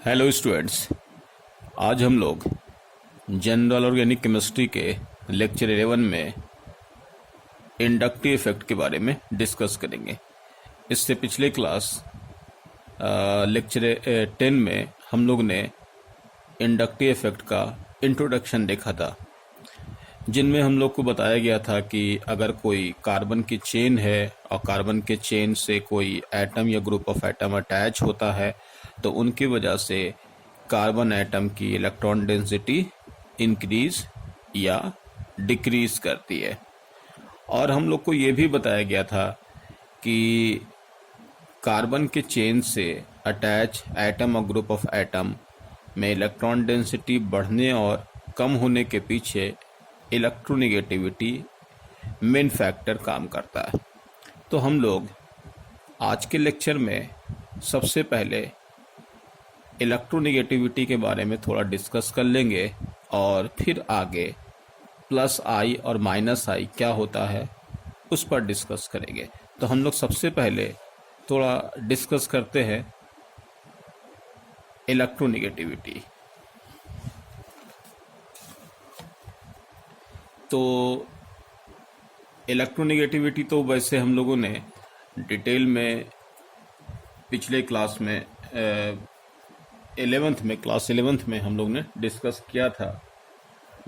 Hello students, आज हम लोग जनरल ऑर्गेनिक केमिस्ट्री के लेक्चर 11 में इंडक्टिव इफेक्ट के बारे में डिस्कस करेंगे। इससे पिछले क्लास लेक्चर 10 में हम लोग ने इंडक्टिव इफेक्ट का इंट्रोडक्शन देखा था, जिनमें हम लोग को बताया गया था कि अगर कोई कार्बन की चेन है और कार्बन के चेन से कोई एटम या ग्रुप ऑफ एटम अटैच होता है तो उनकी वजह से कार्बन एटम की इलेक्ट्रॉन डेंसिटी इंक्रीज या डिक्रीज करती है। और हम लोग को ये भी बताया गया था कि कार्बन के चेन से attach atom or group of atom में इलेक्ट्रॉन डेंसिटी बढ़ने और कम होने के पीछे इलेक्ट्रोनेगेटिविटी मेन फैक्टर काम करता है। तो हम लोग आज के लेक्चर में सबसे पहले इलेक्ट्रोनेगेटिविटी के बारे में थोड़ा डिस्कस कर लेंगे और फिर आगे प्लस आई और माइनस आई क्या होता है उस पर डिस्कस करेंगे। तो हम लोग सबसे पहले थोड़ा डिस्कस करते हैं इलेक्ट्रोनेगेटिविटी। तो इलेक्ट्रोनेगेटिविटी तो वैसे हम लोगों ने डिटेल में पिछले क्लास में क्लास 11th में हम लोग ने डिस्कस किया था,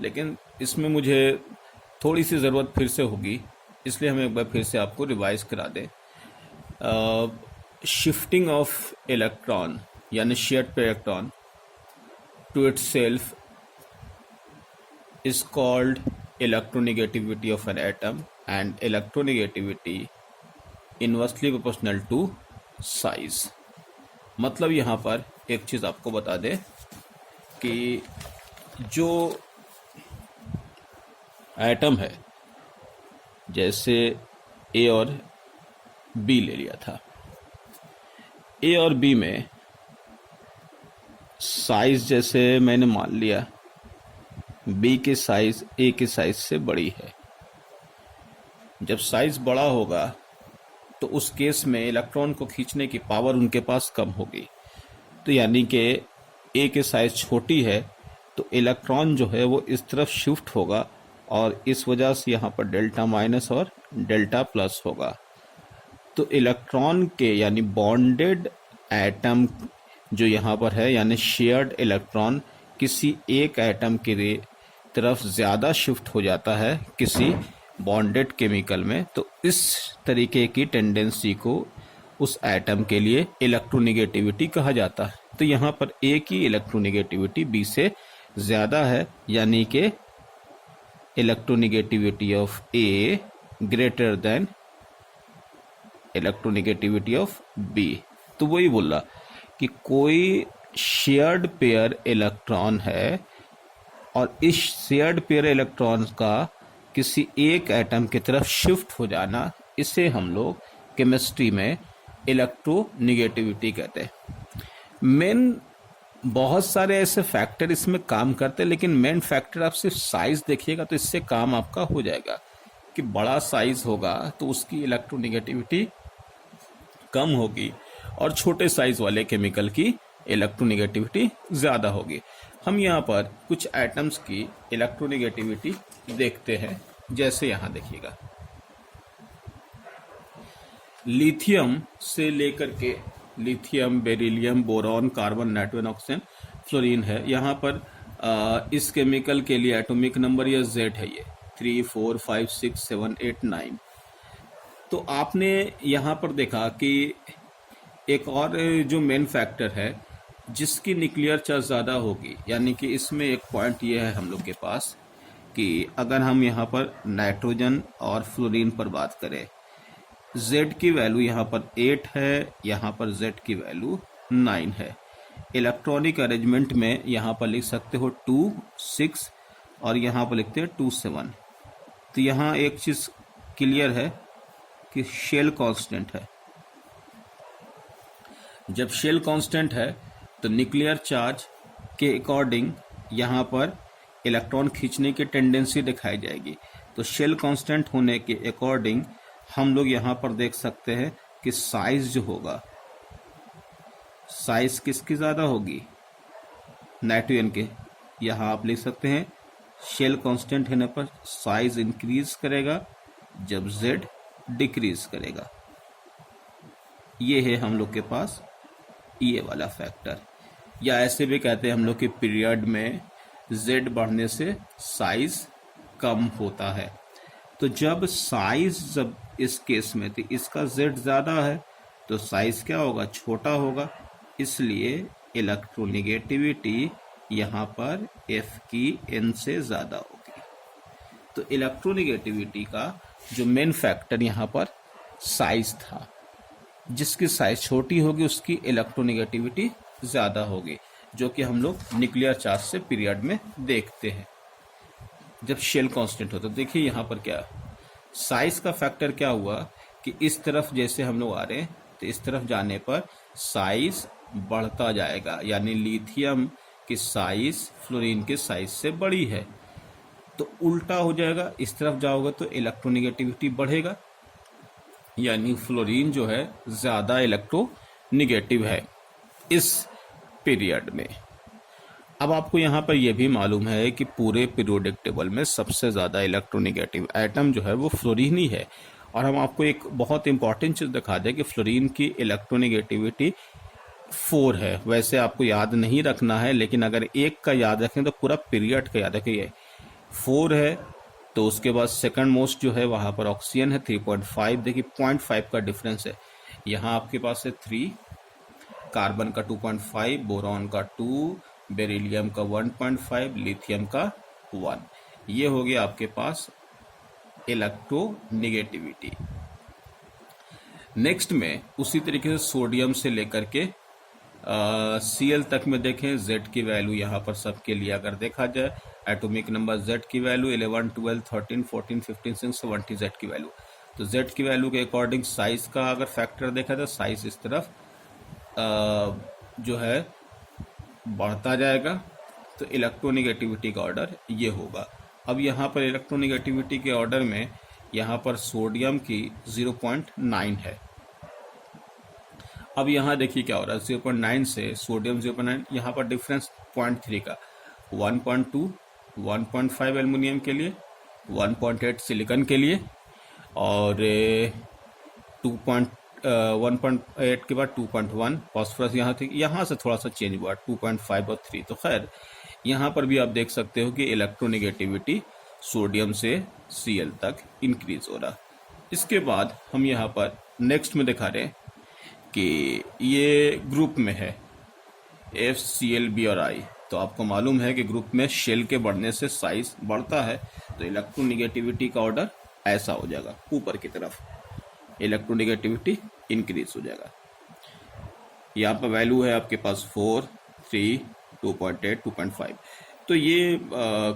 लेकिन इसमें मुझे थोड़ी सी ज़रूरत फिर से होगी, इसलिए हम एक बार फिर से आपको रिवाइज करा दें। शिफ्टिंग ऑफ इलेक्ट्रॉन यानी shared pair electron to its self is called electronegativity of an atom, and electronegativity inversely proportional to size। मतलब यहाँ पर एक चीज़ आपको बता दें कि जो एटम है, जैसे ए और बी ले लिया था, ए और बी में साइज जैसे मैंने मान लिया बी के साइज ए के साइज से बड़ी है। जब साइज बड़ा होगा तो उस केस में इलेक्ट्रॉन को खींचने की पावर उनके पास कम होगी। तो यानी कि ए के साइज छोटी है तो इलेक्ट्रॉन जो है वो इस तरफ शिफ्ट होगा और इस वजह से यहाँ पर डेल्टा माइनस और डेल्टा प्लस होगा। तो इलेक्ट्रॉन के यानी बॉन्डेड एटम जो यहाँ पर है यानी शेयर्ड इलेक्ट्रॉन किसी एक एटम के तरफ ज़्यादा शिफ्ट हो जाता है किसी बॉन्डेड केमिकल में, तो इस तरीके की टेंडेंसी को उस एटम के लिए इलेक्ट्रोनेगेटिविटी कहा जाता है। तो यहाँ पर ए की इलेक्ट्रोनेगेटिविटी बी से ज़्यादा है, यानी कि electronegativity of A greater than electronegativity of B. तो वही बोल रहा कि कोई शेयर्ड पेयर इलेक्ट्रॉन है और इस शेयर्ड पेयर इलेक्ट्रॉन का किसी एक एटम की तरफ शिफ्ट हो जाना, इसे हम लोग केमिस्ट्री में इलेक्ट्रोनेगेटिविटी कहते हैं। मेन बहुत सारे ऐसे फैक्टर इसमें काम करते हैं, लेकिन मेन फैक्टर आप सिर्फ साइज देखिएगा तो इससे काम आपका हो जाएगा कि बड़ा साइज होगा तो उसकी इलेक्ट्रोनेगेटिविटी कम होगी और छोटे साइज वाले केमिकल की इलेक्ट्रोनेगेटिविटी ज़्यादा होगी। हम यहाँ पर कुछ एटम्स की इलेक्ट्रोनेगेटिविटी देखते हैं, जैसे यहाँ देखिएगा लिथियम से लेकर के lithium, beryllium, boron, carbon, nitrogen, oxygen, fluorine है। यहाँ पर इस केमिकल के लिए एटॉमिक नंबर या Z है, ये 3, 4, 5, 6, 7, 8, 9। तो आपने यहाँ पर देखा कि एक और जो मेन फैक्टर है जिसकी न्यूक्लियर चार्ज ज़्यादा होगी, यानी कि इसमें एक पॉइंट ये है हम लोग के पास कि अगर हम यहाँ पर नाइट्रोजन और फ्लोरीन पर बात करें, Z की वैल्यू यहाँ पर 8 है, यहाँ पर Z की वैल्यू 9 है। इलेक्ट्रॉनिक अरेंजमेंट में यहाँ पर लिख सकते हो 2, 6 और यहाँ पर लिखते हैं 2, 7। तो यहाँ एक चीज़ क्लियर है कि शेल कांस्टेंट है। जब शेल कांस्टेंट है तो न्यूक्लियर चार्ज के अकॉर्डिंग यहाँ पर इलेक्ट्रॉन खींचने की टेंडेंसी दिखाई जाएगी। तो शेल कांस्टेंट होने के अकॉर्डिंग हम लोग यहाँ पर देख सकते हैं कि साइज जो होगा, साइज किसकी ज़्यादा होगी, नाइट्रोजन के, यहाँ आप लिख सकते हैं शेल कांस्टेंट होने पर साइज इंक्रीज करेगा जब Z डिक्रीज करेगा। ये है हम लोग के पास ये वाला फैक्टर, या ऐसे भी कहते हैं हम लोग के पीरियड में Z बढ़ने से साइज कम होता है। तो जब साइज जब इस केस में तो इसका Z ज़्यादा है तो साइज क्या होगा, छोटा होगा, इसलिए इलेक्ट्रोनिगेटिविटी यहाँ पर F की N से ज़्यादा होगी। तो इलेक्ट्रोनिगेटिविटी का जो मेन फैक्टर यहाँ पर साइज था, जिसकी साइज छोटी होगी उसकी इलेक्ट्रोनिगेटिविटी ज़्यादा होगी, जो कि हम लोग न्यूक्लियर चार्ज से पीरियड में देखते हैं जब शेल कांस्टेंट होता है। देखिए यहाँ पर क्या साइज का फैक्टर क्या हुआ कि इस तरफ जैसे हम लोग आ रहे हैं तो इस तरफ जाने पर साइज बढ़ता जाएगा, यानी लिथियम की साइज फ्लोरीन के साइज से बड़ी है। तो उल्टा हो जाएगा, इस तरफ जाओगे तो इलेक्ट्रोनिगेटिविटी बढ़ेगा, यानी फ्लोरीन जो है ज़्यादा इलेक्ट्रोनिगेटिव है इस पीरियड में। अब आपको यहाँ पर यह भी मालूम है कि पूरे पीरियोडिक टेबल में सबसे ज़्यादा इलेक्ट्रोनिगेटिव एटम जो है वो फ्लोरीन ही है। और हम आपको एक बहुत इंपॉर्टेंट चीज़ दिखा दें कि फ्लोरीन की इलेक्ट्रोनिगेटिविटी 4 है। वैसे आपको याद नहीं रखना है, लेकिन अगर एक का याद रखें तो पूरा पीरियड का याद रखिए। 4 है तो उसके बाद सेकंड मोस्ट जो है वहाँ पर ऑक्सीजन है 3.5। देखिए 0.5 का डिफरेंस है। यहाँ आपके पास है 3, कार्बन का 2.5, बोरॉन का 2, बेरिलियम का 1.5, लिथियम का 1। ये हो गया आपके पास इलेक्ट्रोनिगेटिविटी। नेक्स्ट में उसी तरीके से सोडियम से लेकर के Cl तक में देखें, Z की वैल्यू यहाँ पर सबके लिए अगर देखा जाए, एटॉमिक नंबर Z की वैल्यू 11, 12, 13, 14, 15, 16, 70 Z की वैल्यू। तो Z की वैल्यू के अकॉर्डिंग साइज का अगर फैक्टर देखा जाए, साइज इस तरफ जो है बढ़ता जाएगा, तो इलेक्ट्रोनिगेटिविटी का ऑर्डर ये होगा। अब यहाँ पर इलेक्ट्रोनिगेटिविटी के ऑर्डर में यहाँ पर सोडियम की 0.9 है। अब यहाँ देखिए क्या हो रहा है, 0.9 से सोडियम 0.9, यहाँ पर डिफरेंस 0.3 का, 1.2, 1.5 एल्युमिनियम के लिए, 1.8 सिलिकॉन के लिए, और 1.8 के बाद 2.1 फॉस्फोरस यहाँ से थोड़ा सा चेंज हुआ 2.5 और 3। तो खैर यहाँ पर भी आप देख सकते हो कि इलेक्ट्रोनिगेटिविटी सोडियम से Cl तक इंक्रीज हो रहा। इसके बाद हम यहाँ पर नेक्स्ट में दिखा रहे हैं कि ये ग्रुप में है F, Cl, B और I। तो आपको मालूम है कि ग्रुप में शेल के बढ़ने से साइज बढ़ता है, तो इलेक्ट्रोनिगेटिविटी का ऑर्डर ऐसा हो जाएगा, ऊपर की तरफ इलेक्ट्रोनिगेटिविटी इंक्रीज हो जाएगा। यहाँ पर वैल्यू है आपके पास 4, 3, 2.8, 2.5। तो ये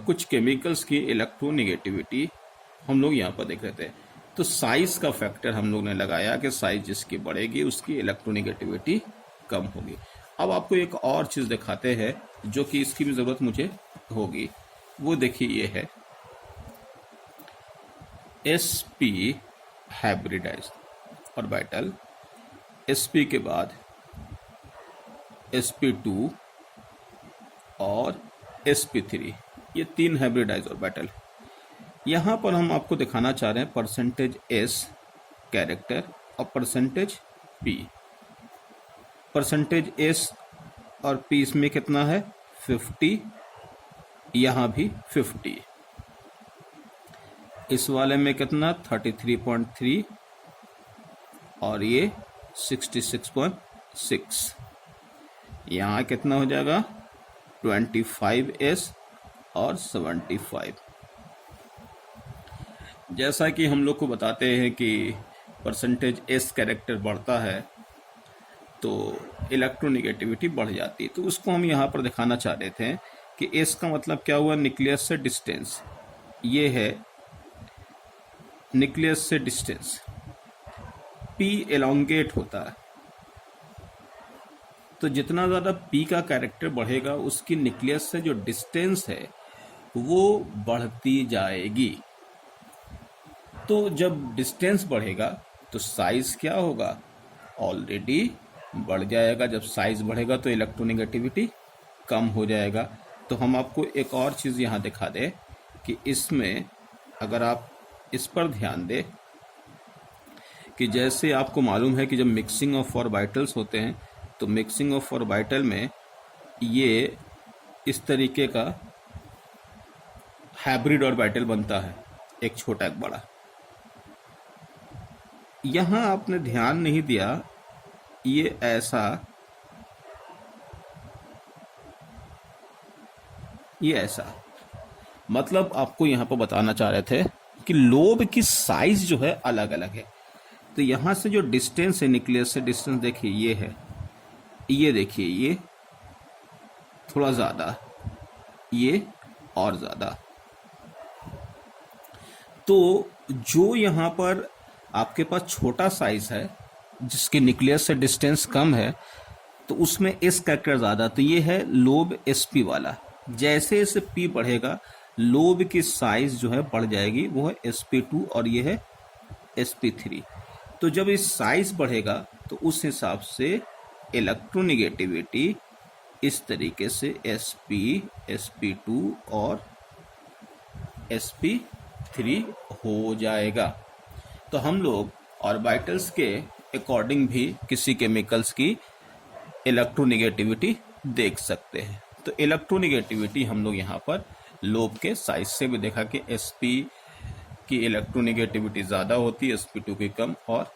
कुछ केमिकल्स की इलेक्ट्रोनिगेटिविटी हम लोग यहाँ पर देख रहे थे। तो साइज का फैक्टर हम लोग ने लगाया कि साइज जिसकी बढ़ेगी उसकी इलेक्ट्रोनिगेटिविटी कम होगी। अब आपको एक और चीज़ दिखाते हैं जो कि इसकी भी ज़रूरत मुझे होगी, वो देखिए ये है sp हाइब्रिडाइज्ड ऑर्बिटल। sp के बाद sp2 और sp3, ये 3 हाइब्रिडाइज्ड ऑर्बिटल। यहाँ पर हम आपको दिखाना चाह रहे हैं परसेंटेज S कैरेक्टर और परसेंटेज P। परसेंटेज S और P इसमें कितना है 50, यहाँ भी 50, इस वाले में कितना 33.3 और ये 66.6। यहाँ कितना हो जाएगा 25S और 75। जैसा कि हम लोग को बताते हैं कि परसेंटेज S कैरेक्टर बढ़ता है तो इलेक्ट्रोनिगेटिविटी बढ़ जाती है। तो उसको हम यहाँ पर दिखाना चाह रहे थे कि S का मतलब क्या हुआ, न्यूक्लियस से डिस्टेंस। ये है न्यूक्लियस से डिस्टेंस। P एलोंगेट होता है, तो जितना ज़्यादा P का कैरेक्टर बढ़ेगा उसकी न्यूक्लियस से जो डिस्टेंस है वो बढ़ती जाएगी। तो जब डिस्टेंस बढ़ेगा तो साइज क्या होगा, ऑलरेडी बढ़ जाएगा। जब साइज बढ़ेगा तो इलेक्ट्रोनिगेटिविटी कम हो जाएगा। तो हम आपको एक और चीज़ यहाँ दिखा दें कि इसमें अगर आप इस पर ध्यान दें कि जैसे आपको मालूम है कि जब मिक्सिंग ऑफ ऑर्बिटल्स होते हैं तो मिक्सिंग ऑफ ऑर्बिटल में ये इस तरीके का हाइब्रिड ऑर्बिटल बनता है, एक छोटा एक बड़ा। यहाँ आपने ध्यान नहीं दिया, ये ऐसा, ये ऐसा, मतलब आपको यहाँ पर बताना चाह रहे थे कि लोब की साइज जो है अलग अलग है। तो यहाँ से जो डिस्टेंस है न्यूक्लियस से, डिस्टेंस देखिए ये है, ये देखिए ये थोड़ा ज़्यादा, ये और ज़्यादा। तो जो यहाँ पर आपके पास छोटा साइज है जिसके न्यूक्लियस से डिस्टेंस कम है तो उसमें एस कैरेक्टर ज़्यादा, तो ये है लोब एसपी वाला। जैसे जैसे पी बढ़ेगा लोब की साइज जो है बढ़ जाएगी, वो है sp2 और ये है sp3। तो जब इस साइज बढ़ेगा तो उस हिसाब से इलेक्ट्रोनिगेटिविटी इस तरीके से sp, sp2 और sp3 हो जाएगा। तो हम लोग ऑर्बिटल्स के अकॉर्डिंग भी किसी केमिकल्स की इलेक्ट्रोनिगेटिविटी देख सकते हैं। तो इलेक्ट्रोनिगेटिविटी हम लोग यहाँ पर लोब के साइज से भी देखा कि sp की इलेक्ट्रोनिगेटिविटी ज़्यादा होती है, sp2 की कम और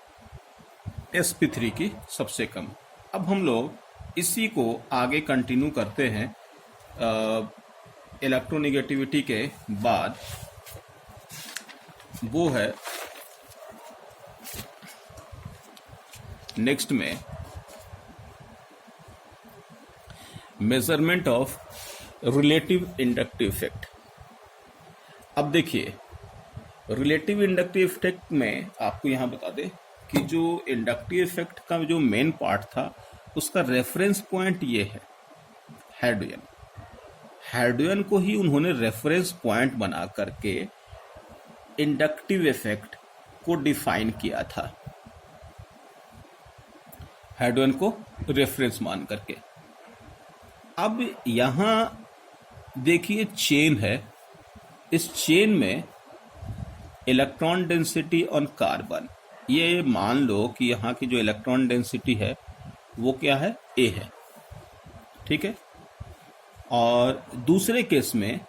sp3 की सबसे कम। अब हम लोग इसी को आगे कंटिन्यू करते हैं। इलेक्ट्रोनिगेटिविटी के बाद वो है नेक्स्ट में measurement of relative inductive effect. अब देखिए रिलेटिव इंडक्टिव इफेक्ट में आपको यहां बता दें कि जो इंडक्टिव इफेक्ट का जो मेन पार्ट था उसका रेफरेंस पॉइंट ये है हार्डोयन। हार्डोयन को ही उन्होंने रेफरेंस पॉइंट बना करके इंडक्टिव इफेक्ट को डिफाइन किया था, हार्डोयन को रेफरेंस मान करके। अब यहां देखिए चेन है, इस चेन में इलेक्ट्रॉन डेंसिटी ऑन कार्बन, ये मान लो कि यहाँ की जो इलेक्ट्रॉन डेंसिटी है वो क्या है, ए है, ठीक है। और दूसरे केस में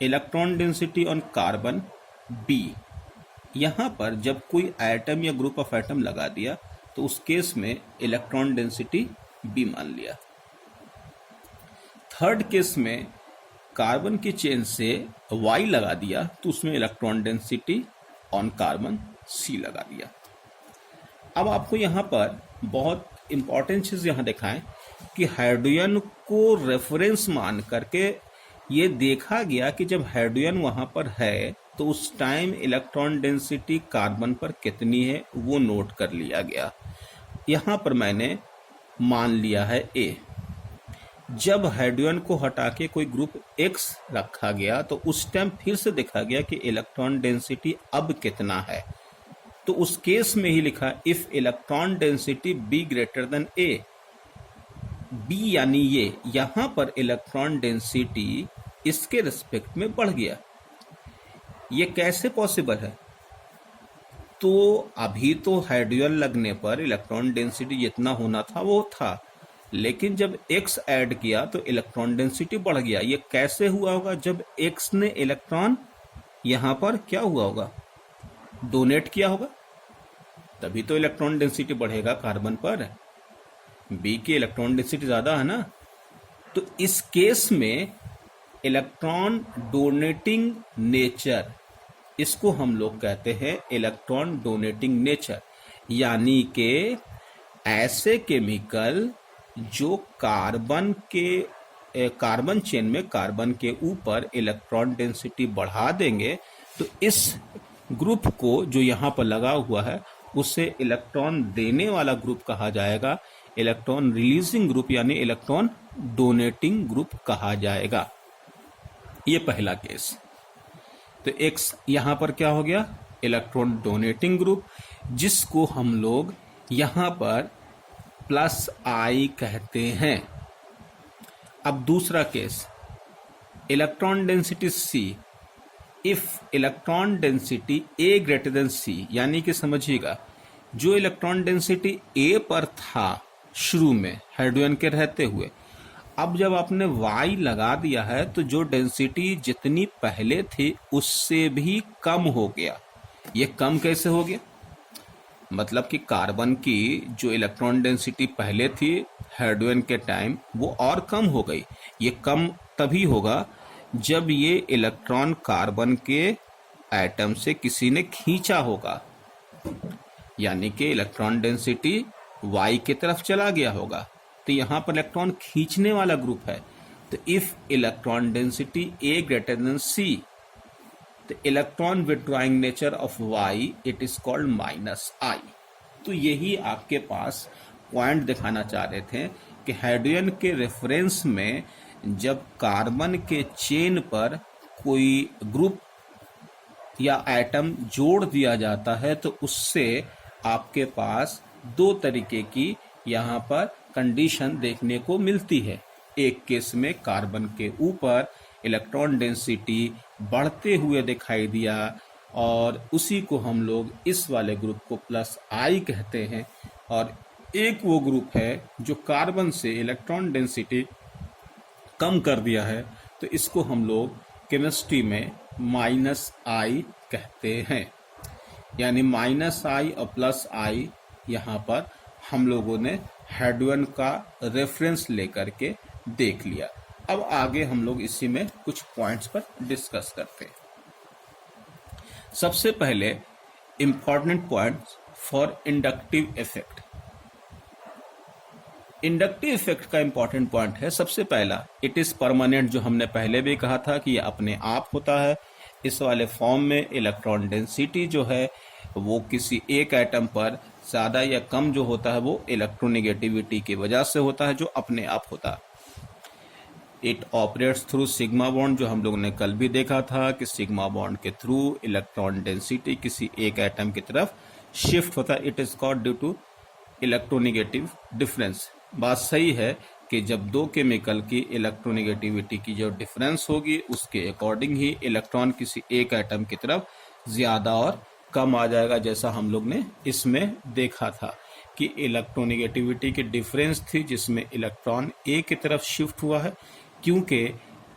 electron density on carbon B. यहाँ पर जब कोई एटम या ग्रुप ऑफ एटम लगा दिया तो उस केस में इलेक्ट्रॉन डेंसिटी बी मान लिया। थर्ड केस में कार्बन की चेन से Y लगा दिया तो उसमें electron density on carbon C लगा दिया। अब आपको यहाँ पर बहुत इंपॉर्टेंट चीज यहाँ दिखाएं कि हाइड्रोजन को रेफरेंस मान करके ये देखा गया कि जब हाइड्रोजन वहां पर है तो उस टाइम इलेक्ट्रॉन डेंसिटी कार्बन पर कितनी है वो नोट कर लिया गया। यहाँ पर मैंने मान लिया है A। जब हाइड्रोजन को हटा के कोई ग्रुप X रखा गया तो उस टाइम फिर से देखा गया कि इलेक्ट्रॉन डेंसिटी अब कितना है, तो उस केस में ही लिखा if electron density B greater than A। B यानी ये, यहां पर इलेक्ट्रॉन डेंसिटी इसके रिस्पेक्ट में बढ़ गया। ये कैसे पॉसिबल है? तो अभी तो हाइड्रोजन लगने पर इलेक्ट्रॉन डेंसिटी जितना होना था वो था, लेकिन जब X ऐड किया तो इलेक्ट्रॉन डेंसिटी बढ़ गया। ये कैसे हुआ होगा? जब X ने इलेक्ट्रॉन यहां पर क्या हुआ होगा, डोनेट किया होगा, तभी तो इलेक्ट्रॉन डेंसिटी बढ़ेगा कार्बन पर। B की इलेक्ट्रॉन डेंसिटी ज्यादा है ना, तो इस केस में इलेक्ट्रॉन डोनेटिंग नेचर, इसको हम लोग कहते हैं इलेक्ट्रॉन डोनेटिंग नेचर, यानी कि ऐसे केमिकल जो कार्बन चेन में कार्बन के ऊपर इलेक्ट्रॉन डेंसिटी बढ़ा देंगे तो इस ग्रुप को जो यहां पर लगा हुआ है उसे इलेक्ट्रॉन देने वाला ग्रुप कहा जाएगा, इलेक्ट्रॉन रिलीजिंग ग्रुप यानी इलेक्ट्रॉन डोनेटिंग ग्रुप कहा जाएगा। ये पहला केस। तो X यहां पर क्या हो गया, इलेक्ट्रॉन डोनेटिंग ग्रुप, जिसको हम लोग यहां पर +I कहते हैं। अब दूसरा case, electron density C, if electron density A greater than C, यानी कि समझिएगा जो इलेक्ट्रॉन डेंसिटी A पर था शुरू में हाइड्रोजन के रहते हुए, अब जब आपने Y लगा दिया है तो जो डेंसिटी जितनी पहले थी उससे भी कम हो गया। ये कम कैसे हो गया? मतलब कि कार्बन की जो इलेक्ट्रॉन डेंसिटी पहले थी हाइड्रोजन के टाइम वो और कम हो गई। ये कम तभी होगा जब ये इलेक्ट्रॉन कार्बन के एटम से किसी ने खींचा होगा, यानी कि इलेक्ट्रॉन डेंसिटी Y की तरफ चला गया होगा। तो यहां पर इलेक्ट्रॉन खींचने वाला ग्रुप है। तो if electron density A greater than C, the electron withdrawing nature of Y, it is called -I। तो यही आपके पास पॉइंट दिखाना चाह रहे थे कि हाइड्रोजन के रेफरेंस में जब कार्बन के चेन पर कोई ग्रुप या एटम जोड़ दिया जाता है तो उससे आपके पास दो तरीके की यहाँ पर कंडीशन देखने को मिलती है। एक केस में कार्बन के ऊपर इलेक्ट्रॉन डेंसिटी बढ़ते हुए दिखाई दिया और उसी को हम लोग इस वाले ग्रुप को +I कहते हैं, और एक वो ग्रुप है जो कार्बन से इलेक्ट्रॉन डेंसिटी कम कर दिया है तो इसको हम लोग केमिस्ट्री में -I कहते हैं। यानी -I और +I यहाँ पर हम लोगों ने हाइड्रोजन का रेफरेंस लेकर के देख लिया। अब आगे हम लोग इसी में कुछ पॉइंट्स पर डिस्कस करते हैं। सबसे पहले important points for inductive effect. Inductive effect का इंपॉर्टेंट पॉइंट है सबसे पहला, इट इज परमानेंट। जो हमने पहले भी कहा था कि ये अपने आप होता है। इस वाले फॉर्म में इलेक्ट्रॉन डेंसिटी जो है वो किसी एक एटम पर ज्यादा या कम जो होता है वो इलेक्ट्रोनेगेटिविटी की वजह से होता है, जो अपने आप होता है। It operates through sigma bond, जो हम लोगों ने कल भी देखा था कि सिग्मा बॉन्ड के थ्रू इलेक्ट्रॉन डेंसिटी किसी एक एटम की तरफ शिफ्ट होता है। It is called due to electronegative difference. बात सही है कि जब दो केमिकल की इलेक्ट्रोनेगेटिविटी की जो डिफरेंस होगी उसके अकॉर्डिंग ही इलेक्ट्रॉन किसी एक एटम की तरफ ज्यादा और कम आ जाएगा, जैसा हम लोग ने इसमें देखा था कि इलेक्ट्रोनेगेटिविटी की डिफरेंस थी जिसमें इलेक्ट्रॉन ए की तरफ शिफ्ट हुआ है क्योंकि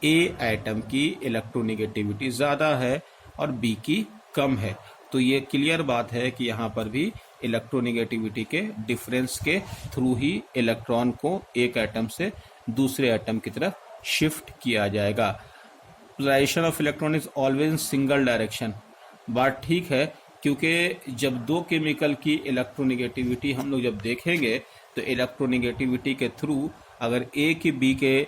ए एटम की इलेक्ट्रोनेगेटिविटी ज्यादा है और बी की कम है। तो ये क्लियर बात है कि यहाँ पर भी इलेक्ट्रोनेगेटिविटी के डिफरेंस के थ्रू ही इलेक्ट्रॉन को एक एटम से दूसरे एटम की तरफ शिफ्ट किया जाएगा। Polarisation of electron is always in single direction. बात ठीक है, क्योंकि जब दो केमिकल की इलेक्ट्रोनेगेटिविटी हम लोग जब देखेंगे तो इलेक्ट्रोनेगेटिविटी के थ्रू अगर ए की बी के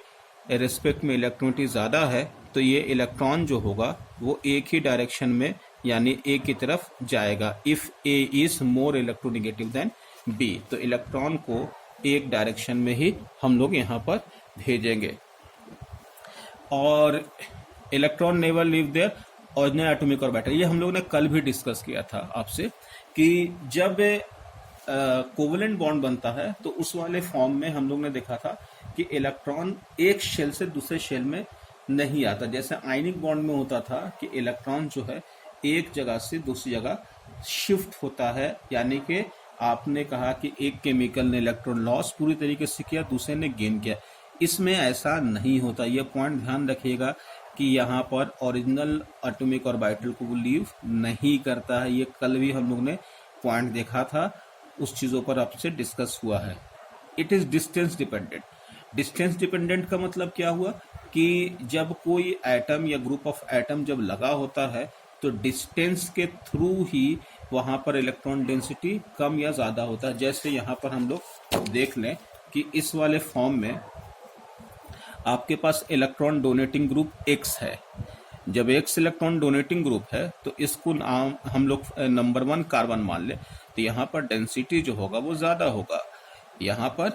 रिस्पेक्ट में इलेक्ट्रोनिटी ज़्यादा है तो ये इलेक्ट्रॉन जो होगा वो एक ही डायरेक्शन में यानी ए की तरफ जाएगा। If A is more electronegative than B, तो इलेक्ट्रॉन को एक डायरेक्शन में ही हम लोग यहाँ पर भेजेंगे। और electron never leave their original atomic orbital, ये हम लोग ने कल भी डिस्कस किया था आपसे कि जब कोवेलेंट बॉन्ड बनता है तो उस वाले फॉर्म में हम लोग ने देखा था कि इलेक्ट्रॉन एक शेल से दूसरे शेल में नहीं आता। जैसे आयनिक बॉन्ड में होता था कि इलेक्ट्रॉन जो है एक जगह से दूसरी जगह शिफ्ट होता है, यानी कि आपने कहा कि एक केमिकल ने इलेक्ट्रॉन लॉस पूरी तरीके से किया, दूसरे ने गेन किया। इसमें ऐसा नहीं होता। यह पॉइंट ध्यान रखिएगा कि यहाँ पर ओरिजिनल एटॉमिक ऑर्बिटल को वो लीव नहीं करता है। ये कल भी हम लोग ने पॉइंट देखा था, उस चीज़ों पर आपसे डिस्कस हुआ है। It is distance dependent. Distance dependent का मतलब क्या हुआ कि जब कोई एटम या ग्रुप ऑफ एटम जब लगा होता है तो डिस्टेंस के थ्रू ही वहाँ पर इलेक्ट्रॉन डेंसिटी कम या ज़्यादा होता है। जैसे यहाँ पर हम लोग देख लें कि इस वाले फॉर्म में आपके पास इलेक्ट्रॉन डोनेटिंग ग्रुप X है। जब X इलेक्ट्रॉन डोनेटिंग ग्रुप है तो इसको नाम हम लोग नंबर 1 कार्बन मान ले, तो यहाँ पर डेंसिटी जो होगा वो ज़्यादा होगा, यहाँ पर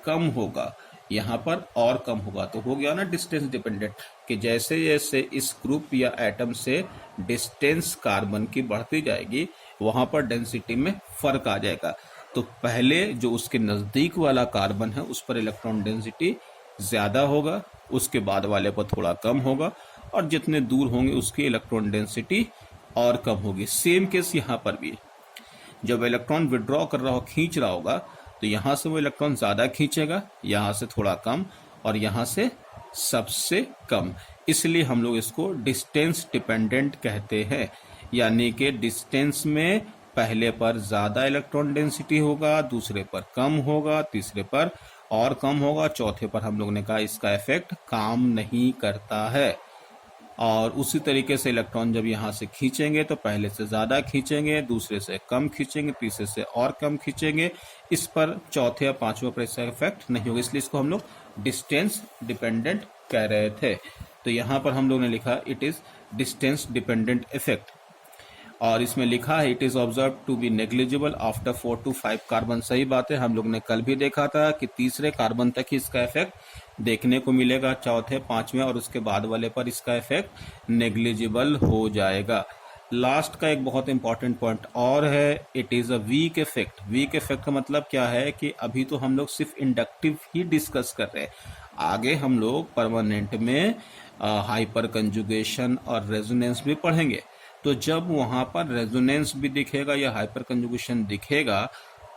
कम होगा, यहाँ पर और कम होगा। तो हो गया ना डिस्टेंस डिपेंडेंट कि जैसे जैसे इस ग्रुप या एटम से डिस्टेंस कार्बन की बढ़ती जाएगी वहाँ पर डेंसिटी में फर्क आ जाएगा। तो पहले जो उसके नज़दीक वाला कार्बन है उस पर इलेक्ट्रॉन डेंसिटी ज़्यादा होगा, उसके बाद वाले पर थोड़ा कम होगा, और जितने दूर होंगे उसकी इलेक्ट्रॉन डेंसिटी और कम होगी। सेम केस यहाँ पर भी, जब इलेक्ट्रॉन विड्रॉ कर रहा हो, खींच रहा होगा, तो यहाँ से वो इलेक्ट्रॉन ज़्यादा खींचेगा, यहाँ से थोड़ा कम, और यहाँ से सबसे कम। इसलिए हम लोग इसको डिस्टेंस डिपेंडेंट कहते हैं, यानी कि डिस्टेंस में पहले पर ज़्यादा इलेक्ट्रॉन डेंसिटी होगा, दूसरे पर कम होगा, तीसरे पर और कम होगा, चौथे पर हम लोग ने कहा इसका इफेक्ट काम नहीं करता है। और उसी तरीके से इलेक्ट्रॉन जब यहाँ से खींचेंगे तो पहले से ज़्यादा खींचेंगे, दूसरे से कम खींचेंगे, तीसरे से और कम खींचेंगे, इस पर चौथे या पांचवें पर इसका इफेक्ट नहीं होगा। इसलिए इसको हम लोग डिस्टेंस डिपेंडेंट कह रहे थे। तो यहाँ पर हम लोग ने लिखा it is distance dependent effect, और इसमें लिखा है it is observe to be negligible after 4 to 5 carbon. सही बात है, हम लोग ने कल भी देखा था कि तीसरे कार्बन तक ही इसका इफेक्ट देखने को मिलेगा, चौथे पांचवें और उसके बाद वाले पर इसका इफेक्ट नेग्लिजिबल हो जाएगा। लास्ट का एक बहुत इंपॉर्टेंट पॉइंट और है, it is a weak effect. Weak effect का मतलब क्या है कि अभी तो हम लोग सिर्फ इंडक्टिव ही डिस्कस कर रहे हैं, आगे हम लोग परमानेंट में हाइपर कंजुगेशन और रेजोनेंस भी पढ़ेंगे। तो जब वहां पर रेजोनेंस भी दिखेगा या हाइपर कंजुगेशन दिखेगा,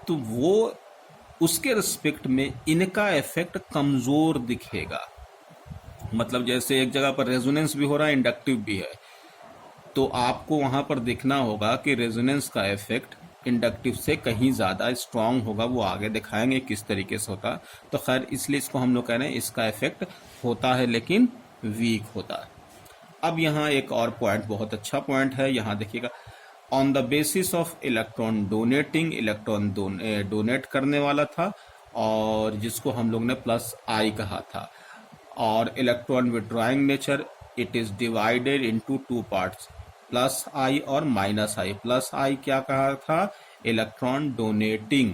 तो वो उसके रिस्पेक्ट में इनका इफेक्ट कमजोर दिखेगा। मतलब जैसे एक जगह पर रेजोनेंस भी हो रहा है, इंडक्टिव भी है, तो आपको वहां पर देखना होगा कि रेजोनेंस का इफेक्ट इंडक्टिव से कहीं ज्यादा स्ट्रांग होगा। वो आगे दिखाएंगे किस तरीके से होता। तो खैर, इसलिए इसको हम लोग कह रहे हैं इसका इफेक्ट होता है लेकिन वीक होता है। अब यहाँ एक और पॉइंट, बहुत अच्छा पॉइंट है, यहाँ देखिएगा, on the basis of electron donating, electron donate करने वाला था, और जिसको हम लोग ने प्लस आई कहा था, और electron withdrawing nature, it is divided into 2 parts, plus I और माइनस आई। प्लस आई क्या कहा था? Electron donating.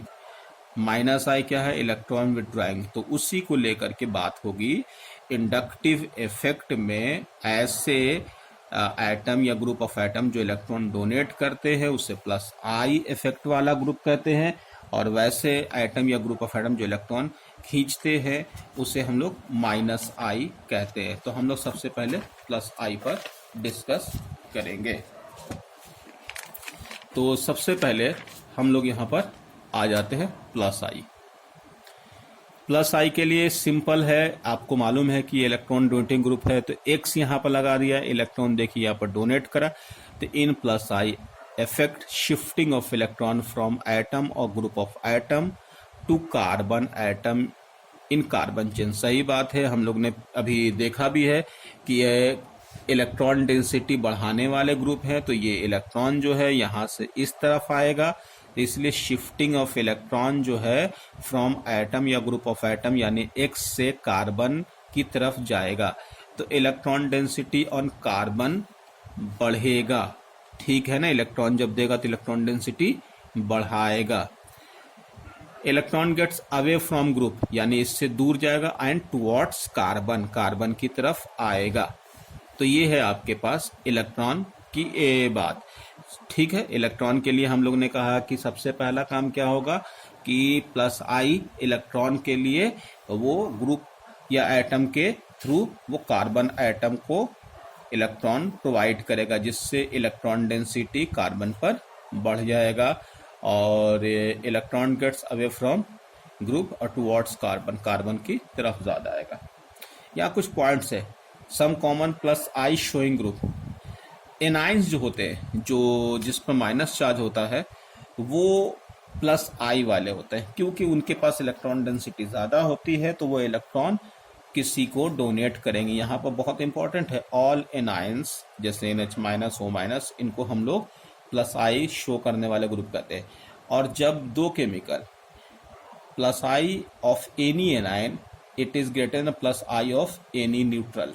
माइनस आई क्या है? Electron withdrawing. तो उसी को लेकर के बात होगी। इंडक्टिव इफेक्ट में ऐसे एटम या ग्रुप ऑफ एटम जो इलेक्ट्रॉन डोनेट करते हैं उसे प्लस आई इफेक्ट वाला ग्रुप कहते हैं, और वैसे एटम या ग्रुप ऑफ एटम जो इलेक्ट्रॉन खींचते हैं उसे हम लोग माइनस आई कहते हैं। तो हम लोग सबसे पहले प्लस आई पर डिस्कस करेंगे। तो सबसे पहले हम लोग यहाँ पर आ जाते हैं प्लस आई। प्लस आई के लिए सिंपल है, आपको मालूम है कि इलेक्ट्रॉन डोनेटिंग ग्रुप है, तो एक्स यहाँ पर लगा दिया, इलेक्ट्रॉन देखिए यहाँ पर डोनेट करा, तो in plus I effect shifting of electron from atom or group of atom to carbon atom in carbon chain. सही बात है, हम लोग ने अभी देखा भी है कि ये इलेक्ट्रॉन डेंसिटी बढ़ाने वाले ग्रुप हैं, तो ये इलेक्ट्रॉन जो है यहाँ से इस तरफ आएगा, इसलिए शिफ्टिंग ऑफ इलेक्ट्रॉन जो है फ्रॉम एटम या ग्रुप ऑफ एटम यानी एक्स से कार्बन की तरफ जाएगा, तो इलेक्ट्रॉन डेंसिटी ऑन कार्बन बढ़ेगा। ठीक है ना, इलेक्ट्रॉन जब देगा तो इलेक्ट्रॉन डेंसिटी बढ़ाएगा। Electron gets away from group यानी इससे दूर जाएगा, एंड टुवर्ड्स कार्बन, कार्बन की तरफ आएगा। तो ये है आपके पास इलेक्ट्रॉन की बात। ठीक है, इलेक्ट्रॉन के लिए हम लोग ने कहा कि सबसे पहला काम क्या होगा कि प्लस आई इलेक्ट्रॉन के लिए वो ग्रुप या एटम के थ्रू वो कार्बन एटम को इलेक्ट्रॉन प्रोवाइड करेगा, जिससे इलेक्ट्रॉन डेंसिटी कार्बन पर बढ़ जाएगा, और electron gets away from group और टुवर्ड्स कार्बन, कार्बन की तरफ ज्यादा आएगा। यहाँ कुछ पॉइंट्स है, some common plus I showing group. Anions जो होते हैं, जो जिस पर माइनस चार्ज होता है, वो प्लस आई वाले होते हैं, क्योंकि उनके पास इलेक्ट्रॉन डेंसिटी ज्यादा होती है, तो वो इलेक्ट्रॉन किसी को डोनेट करेंगे। यहाँ पर बहुत इंपॉर्टेंट है, ऑल एनाइंस जैसे NH माइनस O माइनस, इनको हम लोग प्लस आई शो करने वाले ग्रुप कहते हैं। और जब दो chemical plus I of any A9, it is greater than plus I of any neutral.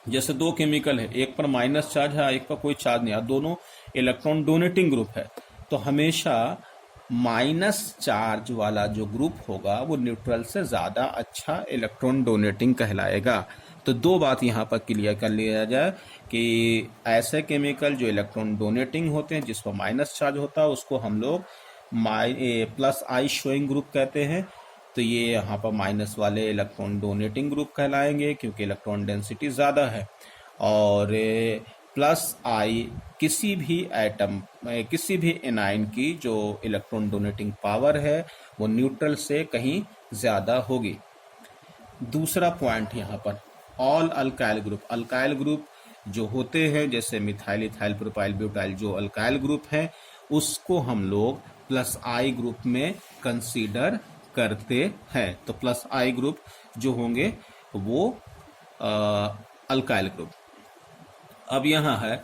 जैसे दो केमिकल है, एक पर माइनस चार्ज है, एक पर कोई चार्ज नहीं है, दोनों इलेक्ट्रॉन डोनेटिंग ग्रुप है, तो हमेशा माइनस चार्ज वाला जो ग्रुप होगा वो न्यूट्रल से ज्यादा अच्छा इलेक्ट्रॉन डोनेटिंग कहलाएगा। तो दो बात यहाँ पर क्लियर कर लिया जाए कि ऐसे केमिकल जो इलेक्ट्रॉन डोनेटिंग होते हैं, जिस पर माइनस चार्ज होता है, उसको हम लोग प्लस आई शोइंग ग्रुप कहते हैं, तो ये यहाँ पर माइनस वाले इलेक्ट्रॉन डोनेटिंग ग्रुप कहलाएंगे क्योंकि इलेक्ट्रॉन डेंसिटी ज़्यादा है। और प्लस आई किसी भी एटम किसी भी एनाइन की जो इलेक्ट्रॉन डोनेटिंग पावर है वो न्यूट्रल से कहीं ज़्यादा होगी। दूसरा पॉइंट यहाँ पर ऑल अल्काइल ग्रुप जो होते हैं जैसे मिथाइल इथाइल प्रोपाइल ब्यूटाइल जो अल्काइल ग्रुप है उसको हम लोग प्लस आई ग्रुप में कंसीडर करते हैं। तो प्लस आई ग्रुप जो होंगे वो अल्काइल ग्रुप। अब यहाँ है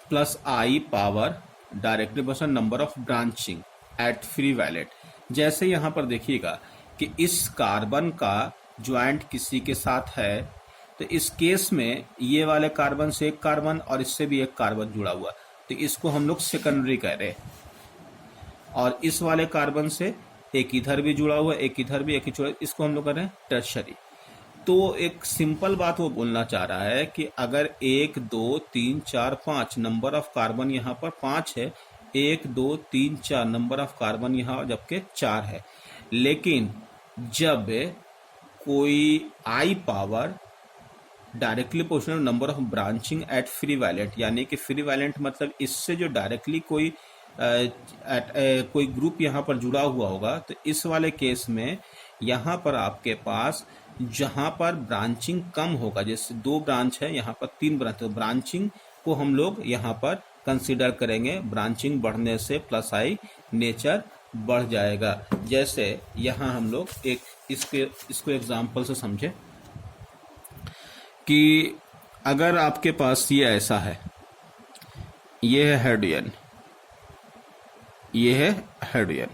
plus I power directly person number of branching at free valet. जैसे यहाँ पर देखिएगा कि इस कार्बन का ज्वाइंट किसी के साथ है तो इस केस में ये वाले कार्बन से एक कार्बन और इससे भी एक कार्बन जुड़ा हुआ तो इसको हम लोग सेकेंडरी कह रहे हैं। और इस वाले कार्बन से एक इधर भी जुड़ा हुआ एक इधर भी एक ही जुड़ा इसको हम लोग कह रहे हैं टर्शरी। तो एक सिंपल बात वो बोलना चाह रहा है कि अगर 1 2 3 4 5 नंबर ऑफ कार्बन यहाँ पर 5 है 1 2 3 4 नंबर ऑफ कार्बन यहाँ जबकि 4 है, लेकिन जब कोई I power directly proportional number of branching at free valent यानी कि फ्री वैलेंट मतलब इससे जो डायरेक्टली कोई ग्रुप यहाँ पर जुड़ा हुआ होगा तो इस वाले केस में यहाँ पर आपके पास जहाँ पर ब्रांचिंग कम होगा जैसे 2 ब्रांच है यहाँ पर 3 ब्रांच तो ब्रांचिंग को हम लोग यहाँ पर कंसीडर करेंगे। ब्रांचिंग बढ़ने से प्लस आई नेचर बढ़ जाएगा। जैसे यहाँ हम लोग एक इसको एग्जाम्पल से समझे कि अगर आपके पास ये ऐसा है ये है हाइड्रोजन ये है हाइड्रोजन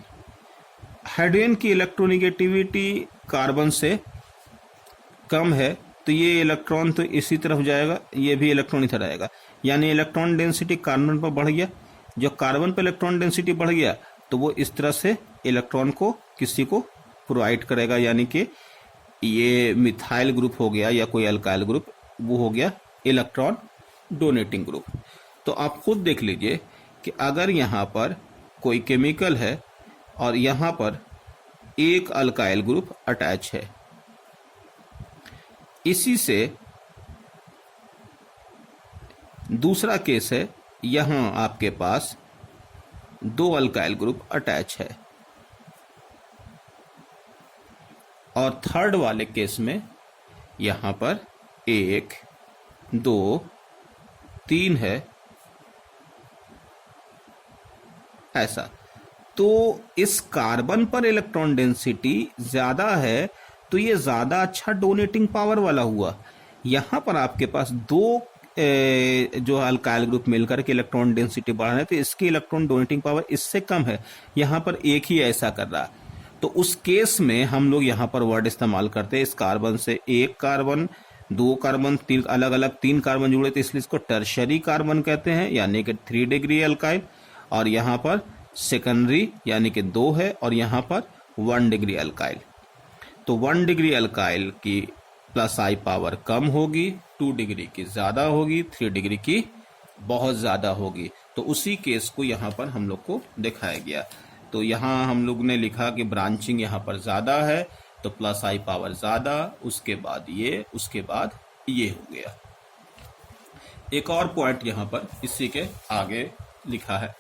की इलेक्ट्रोनेगेटिविटी कार्बन से कम है तो ये इलेक्ट्रॉन तो इसी तरफ जाएगा ये भी इलेक्ट्रॉन इधर आएगा यानी इलेक्ट्रॉन डेंसिटी कार्बन पर बढ़ गया। जो कार्बन पर इलेक्ट्रॉन डेंसिटी बढ़ गया तो वो इस तरह से इलेक्ट्रॉन को किसी को प्रोवाइड करेगा यानी कि ये मिथाइल ग्रुप हो गया या कोई अल्काइल ग्रुप वो हो गया इलेक्ट्रॉन डोनेटिंग ग्रुप। तो आप खुद देख लीजिए कि अगर यहाँ पर कोई केमिकल है और यहाँ पर एक अल्काइल ग्रुप अटैच है, इसी से दूसरा केस है यहाँ आपके पास 2 अल्काइल ग्रुप अटैच है और थर्ड वाले केस में यहाँ पर 1 2 3 है ऐसा। तो इस कार्बन पर इलेक्ट्रॉन डेंसिटी ज्यादा है तो ये ज्यादा अच्छा डोनेटिंग पावर वाला हुआ। यहाँ पर आपके पास 2 जो अल्काइल ग्रुप मिलकर के इलेक्ट्रॉन डेंसिटी बढ़ा रहे हैं तो इसकी इलेक्ट्रॉन डोनेटिंग पावर इससे कम है, यहाँ पर एक ही ऐसा कर रहा। तो उस केस में हम लोग यहाँ पर वर्ड इस्तेमाल करते हैं इस कार्बन से 1 कार्बन 2 कार्बन 3 अलग अलग 3 कार्बन जुड़े थे इसलिए इसको टर्शरी कार्बन कहते हैं यानी कि 3 डिग्री अल्काइल। और यहाँ पर सेकेंडरी यानी कि 2 है और यहाँ पर 1 डिग्री अल्काइल। तो 1 डिग्री अल्काइल की प्लस आई पावर कम होगी, 2 डिग्री की ज्यादा होगी, 3 डिग्री की बहुत ज्यादा होगी। तो उसी केस को यहाँ पर हम लोग को दिखाया गया। तो यहाँ हम लोग ने लिखा कि ब्रांचिंग यहाँ पर ज्यादा है तो प्लस आई पावर ज्यादा, उसके बाद ये हो गया। एक और पॉइंट यहाँ पर इसी के आगे लिखा है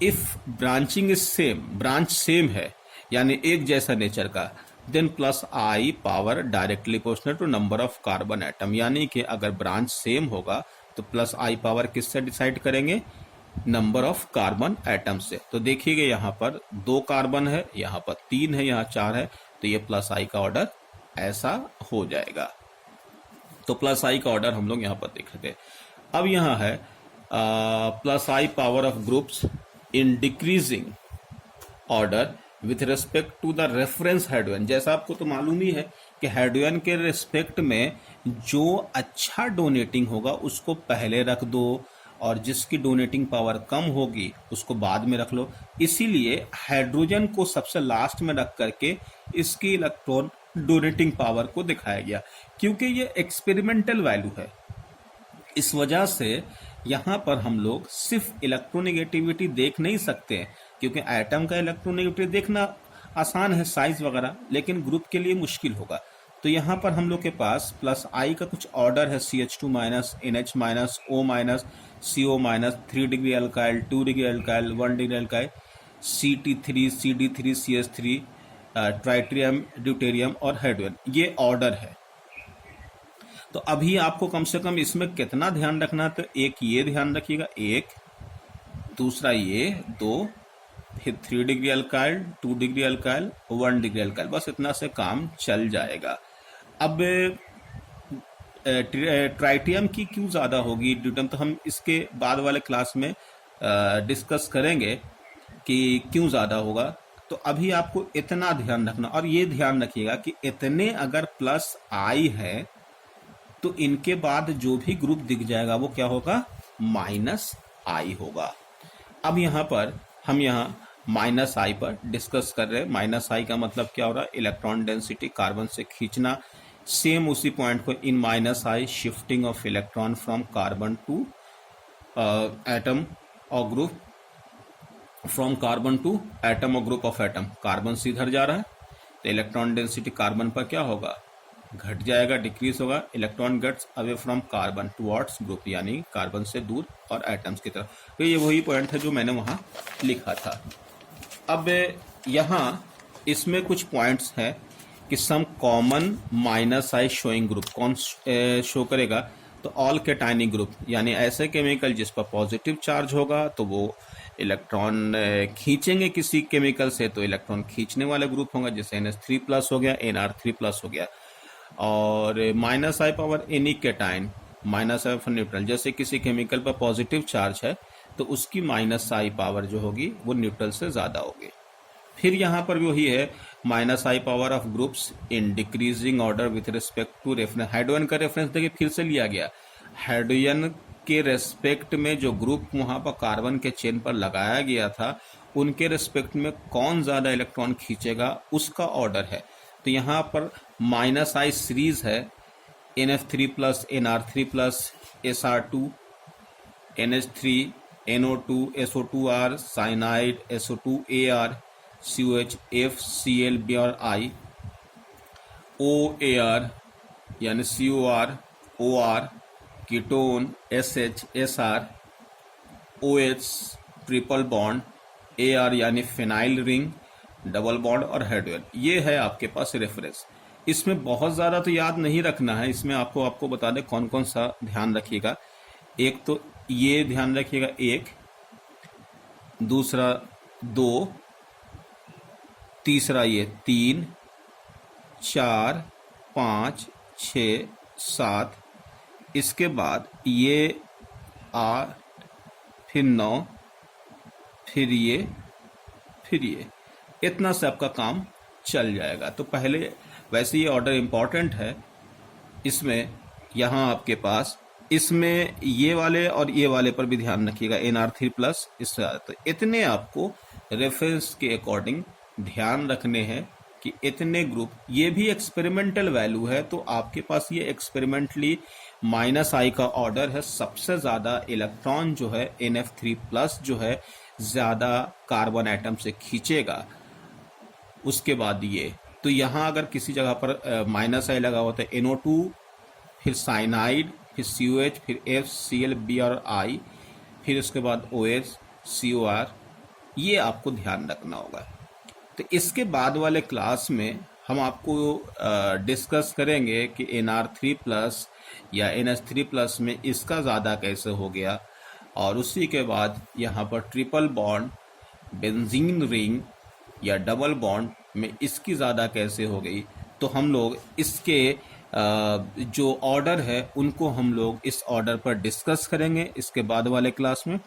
if branching is same, branch same है यानी एक जैसा नेचर का, then plus I power directly proportional to number of carbon atom. यानी कि अगर ब्रांच सेम होगा तो प्लस आई पावर किससे डिसाइड करेंगे, नंबर ऑफ कार्बन एटम से। तो देखिएगा यहाँ पर 2 कार्बन है, यहाँ पर 3 है, यहाँ 4 है, तो ये प्लस आई का ऑर्डर ऐसा हो जाएगा। तो प्लस आई का ऑर्डर हम लोग यहाँ पर देख रहे थे। अब यहाँ है plus I power of groups in decreasing order with respect to the reference hydrogen. जैसा आपको तो मालूम ही है कि हाइड्रोजन के रेस्पेक्ट में जो अच्छा डोनेटिंग होगा उसको पहले रख दो और जिसकी डोनेटिंग पावर कम होगी उसको बाद में रख लो। इसीलिए हाइड्रोजन को सबसे लास्ट में रख करके इसकी इलेक्ट्रॉन डोनेटिंग पावर को दिखाया गया क्योंकि ये एक्सपेरिमेंटल वैल्यू है। इस वजह से यहाँ पर हम लोग सिर्फ इलेक्ट्रोनेगेटिविटी देख नहीं सकते हैं क्योंकि एटम का इलेक्ट्रोनेगेटिविटी देखना आसान है साइज वगैरह, लेकिन ग्रुप के लिए मुश्किल होगा। तो यहाँ पर हम लोग के पास प्लस आई का कुछ ऑर्डर है, CH2 minus, NH minus, O minus, CO minus, 3 degree alkyl, 2 degree alkyl, 1 degree alkyl, CT3, CD3, CH3, ट्राइट्रियम, deuterium और हाइड्रोजन, ये ऑर्डर है। तो अभी आपको कम से कम इसमें कितना ध्यान रखना, तो एक ये ध्यान रखिएगा, एक, दूसरा ये 2, फिर 3 degree alkyl, 2 degree alkyl, 1 degree alkyl, बस इतना से काम चल जाएगा। अब ट्राइटियम की क्यों ज़्यादा होगी, ड्यूटेरियम, तो हम इसके बाद वाले क्लास में डिस्कस करेंगे कि क्यों ज़्यादा होगा। तो अभी आपको इतना ध्यान रखना, और ये ध्यान रखिएगा कि इतने अगर प्लस आई है तो इनके बाद जो भी ग्रुप दिख जाएगा वो क्या होगा, माइनस आई होगा। अब यहाँ पर हम माइनस आई पर डिस्कस कर रहे हैं। माइनस आई का मतलब क्या हो रहा है, इलेक्ट्रॉन डेंसिटी कार्बन से खींचना। सेम उसी पॉइंट को in minus I, shifting of electron from carbon to atom or group, from carbon to atom or group of atom. Carbon से इधर जा रहा है तो इलेक्ट्रॉन डेंसिटी कार्बन पर क्या होगा, घट जाएगा, डिक्रीज होगा। Electron gets away from carbon towards group, यानी कार्बन से दूर और एटम्स की तरफ। तो ये वही पॉइंट है जो मैंने वहां लिखा था। अब यहाँ इसमें कुछ पॉइंट्स हैं कि सम कॉमन माइनस आई शोइंग ग्रुप, कौन शो करेगा, तो ऑल कैटायनिक ग्रुप, यानी ऐसे केमिकल जिस पर पॉजिटिव चार्ज होगा तो वो इलेक्ट्रॉन खींचेंगे किसी केमिकल से, तो इलेक्ट्रॉन खींचने वाला ग्रुप होगा, जैसे NH3 प्लस हो गया, NR3 प्लस हो गया। और minus I power any cation, minus I for neutral, जैसे किसी केमिकल पर पॉजिटिव चार्ज है तो उसकी माइनस आई पावर जो होगी वो न्यूट्रल से ज़्यादा होगी। फिर यहाँ पर भी वही है, minus I power of groups in decreasing order with respect to reference. Hydrogen का रेफरेंस देखिए फिर से लिया गया, हाइड्रोजन के रेस्पेक्ट में जो ग्रुप वहाँ पर कार्बन के चेन पर लगाया गया था, उनके रेस्पेक्ट में कौन ज़्यादा इलेक्ट्रॉन खींचेगा उसका ऑर्डर है। तो यहाँ पर माइनस आई सीरीज है, NF3 plus, NR3 plus, SR2, NH3, NO2, SO2R, cyanide, SO2AR, COH, FCl, B और I, OAR यानी COR, OR, ketone, SH, SR, OH, triple bond, AR यानी फिनाइल रिंग, डबल बॉन्ड और hydrogen. ये है आपके पास reference. इसमें बहुत ज़्यादा तो याद नहीं रखना है, इसमें आपको बता दें कौन कौन सा ध्यान रखिएगा। एक तो ये ध्यान रखिएगा, एक, दूसरा 2, तीसरा ये 3, 4, 5, 6, 7, इसके बाद ये 8, फिर 9, फिर ये, इतना से आपका काम चल जाएगा। तो पहले वैसे ये ऑर्डर इम्पॉर्टेंट है। इसमें यहाँ आपके पास इसमें ये वाले और ये वाले पर भी ध्यान रखिएगा, NR3 प्लस, इससे तो इतने आपको रेफरेंस के अकॉर्डिंग ध्यान रखने हैं कि इतने ग्रुप। ये भी एक्सपेरिमेंटल वैल्यू है, तो आपके पास ये एक्सपेरिमेंटली माइनस आई का ऑर्डर है। सबसे ज़्यादा इलेक्ट्रॉन जो है NF3 प्लस जो है ज़्यादा कार्बन एटम से खींचेगा, उसके बाद ये। तो यहाँ अगर किसी जगह पर माइनस आई लगा हुआ था, NO2, फिर साइनाइड, फिर COH, फिर FCl, B और I, फिर उसके बाद OH, COR, ये आपको ध्यान रखना होगा। तो इसके बाद वाले क्लास में हम आपको डिस्कस करेंगे कि NR3 प्लस या NH3 प्लस में इसका ज़्यादा कैसे हो गया, और उसी के बाद यहाँ पर ट्रिपल बॉन्ड, बेंजीन रिंग या डबल बॉन्ड में इसकी ज़्यादा कैसे हो गई। तो हम लोग इसके जो ऑर्डर है उनको हम लोग इस ऑर्डर पर डिस्कस करेंगे इसके बाद वाले क्लास में,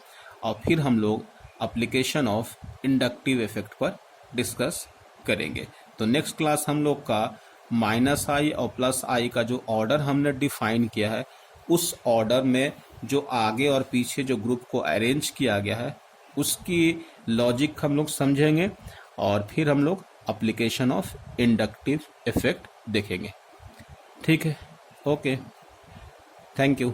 और फिर हम लोग एप्लीकेशन ऑफ इंडक्टिव इफेक्ट पर डिस्कस करेंगे। तो नेक्स्ट क्लास हम लोग का माइनस आई और प्लस आई का जो ऑर्डर हमने डिफाइन किया है, उस ऑर्डर में जो आगे और पीछे जो ग्रुप को अरेंज किया गया है उसकी लॉजिक हम लोग समझेंगे, और फिर हम लोग एप्लीकेशन ऑफ इंडक्टिव इफेक्ट देखेंगे। ठीक है, ओके, थैंक यू।